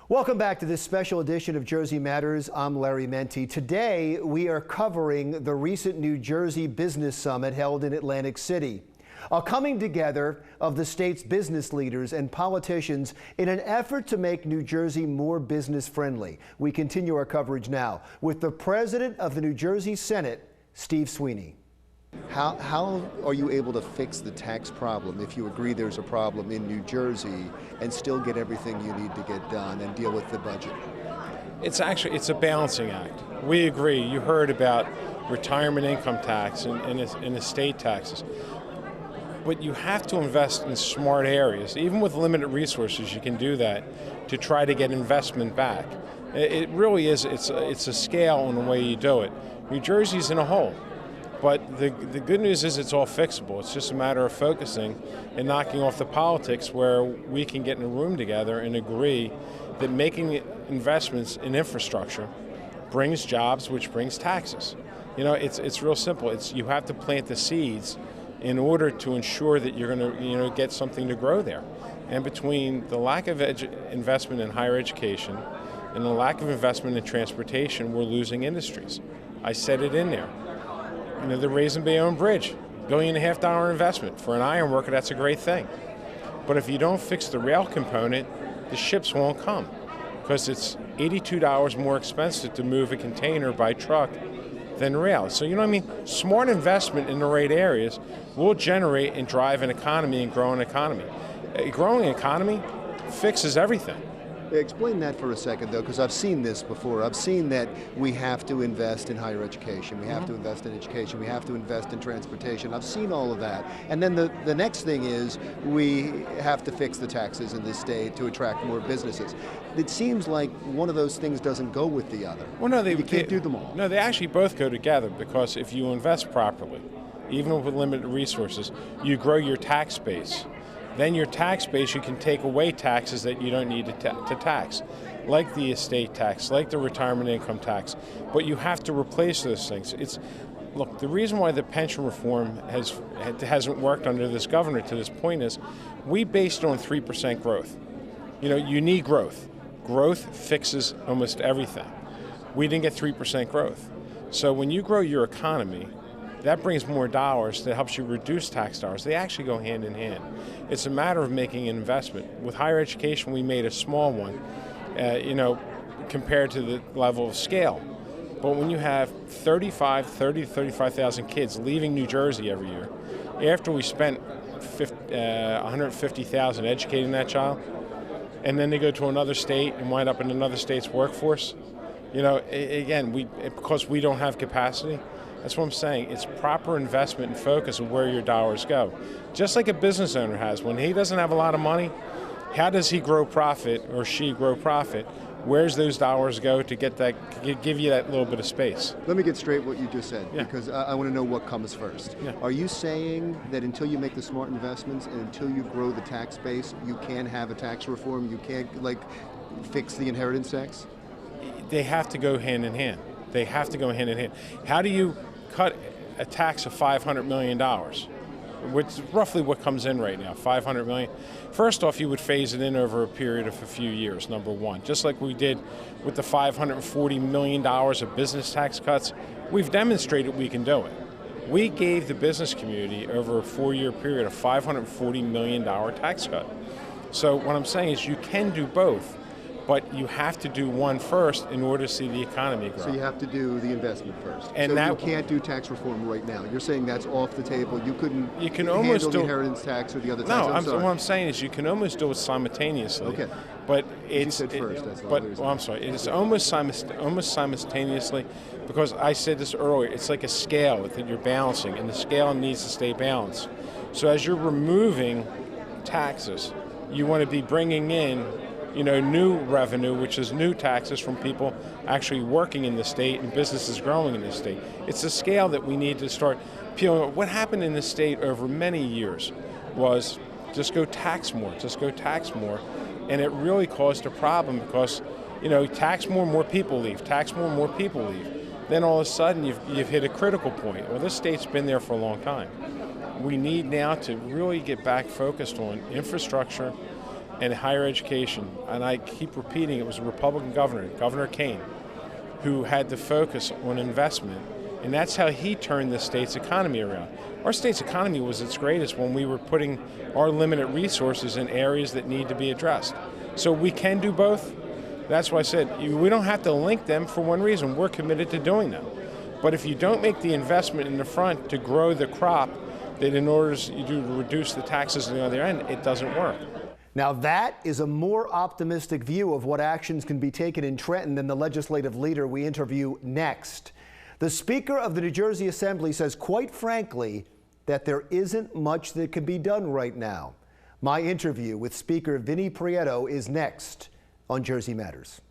Welcome back to this special edition of Jersey Matters. I'm Larry Menti. Today, we are covering the recent New Jersey Business Summit held in Atlantic City. A coming together of the state's business leaders and politicians in an effort to make New Jersey more business friendly. We continue our coverage now with the president of the New Jersey Senate, Steve Sweeney. How are you able to fix the tax problem if you agree there's a problem in New Jersey and still get everything you need to get done and deal with the budget? It's a balancing act. We agree. You heard about retirement income tax and estate taxes. But you have to invest in smart areas. Even with limited resources, you can do that to try to get investment back. It really is, it's a scale in the way you do it. New Jersey's in a hole. But the good news is it's all fixable. It's just a matter of focusing and knocking off the politics where we can get in a room together and agree that making investments in infrastructure brings jobs, which brings taxes. You know, it's real simple. You have to plant the seeds in order to ensure that you're going to get something to grow there. And between the lack of investment in higher education and the lack of investment in transportation, we're losing industries. I said it in there. You know, the Raisin-Bayonne Bridge, $1.5 billion investment. For an iron worker, that's a great thing. But if you don't fix the rail component, the ships won't come because it's $82 more expensive to move a container by truck than rail. So, you know what I mean? Smart investment in the right areas will generate and drive an economy and grow an economy. A growing economy fixes everything. Explain that for a second, though, because I've seen this before. I've seen that we have to invest in higher education. We have to invest in education. We have to invest in transportation. I've seen all of that. And then the next thing is we have to fix the taxes in this state to attract more businesses. It seems like one of those things doesn't go with the other. Well, no, you can't do them all. No, they actually both go together because if you invest properly, even with limited resources, you grow your tax base. Then your tax base, you can take away taxes that you don't need to tax, like the estate tax, like the retirement income tax. But you have to replace those things. Look, the reason why the pension reform hasn't worked under this governor to this point is we based it on 3% growth. You know, you need growth. Growth fixes almost everything. We didn't get 3% growth. So when you grow your economy, that brings more dollars that helps you reduce tax dollars. They actually go hand in hand. It's a matter of making an investment. With higher education, we made a small one, compared to the level of scale. But when you have 30 to 35,000 kids leaving New Jersey every year, after we spent $150,000 educating that child, and then they go to another state and wind up in another state's workforce, because we don't have capacity. That's what I'm saying. It's proper investment and focus of where your dollars go. Just like a business owner has. When he doesn't have a lot of money, how does he grow profit or she grow profit? Where's those dollars go to give you that little bit of space? Let me get straight what you just said, Yeah. because I want to know what comes first. Yeah. Are you saying that until you make the smart investments and until you grow the tax base, you can't have a tax reform? You can't, fix the inheritance tax? They have to go hand in hand. They have to go hand in hand. How do you cut a tax of $500 million, which is roughly what comes in right now, $500 million? First off, you would phase it in over a period of a few years, number one. Just like we did with the $540 million of business tax cuts, we've demonstrated we can do it. We gave the business community over a 4-year period a $540 million tax cut. So what I'm saying is you can do both, but you have to do one first in order to see the economy grow. So you have to do the investment first. And so you can't do tax reform right now. You're saying that's off the table. You can almost handle do the inheritance tax or the other tax. No, what I'm saying is you can almost do it simultaneously. Okay. But you said first. That's all there is. I'm sorry. It's almost simultaneously, because I said this earlier. It's like a scale that you're balancing, and the scale needs to stay balanced. So as you're removing taxes, you want to be bringing in new revenue, which is new taxes from people actually working in the state and businesses growing in the state. It's a scale that we need to start peeling. What happened in the state over many years was just go tax more, and it really caused a problem because, tax more people leave, tax more people leave. Then all of a sudden you've hit a critical point. Well, this state's been there for a long time. We need now to really get back focused on infrastructure and higher education, and I keep repeating, it was a Republican governor, Governor Kane, who had the focus on investment, and that's how he turned the state's economy around. Our state's economy was its greatest when we were putting our limited resources in areas that need to be addressed. So we can do both. That's why I said we don't have to link them for one reason. We're committed to doing them. But if you don't make the investment in the front to grow the crop, that in order to reduce the taxes on the other end, it doesn't work. Now that is a more optimistic view of what actions can be taken in Trenton than the legislative leader we interview next. The Speaker of the New Jersey Assembly says, quite frankly, that there isn't much that can be done right now. My interview with Speaker Vinnie Prieto is next on Jersey Matters.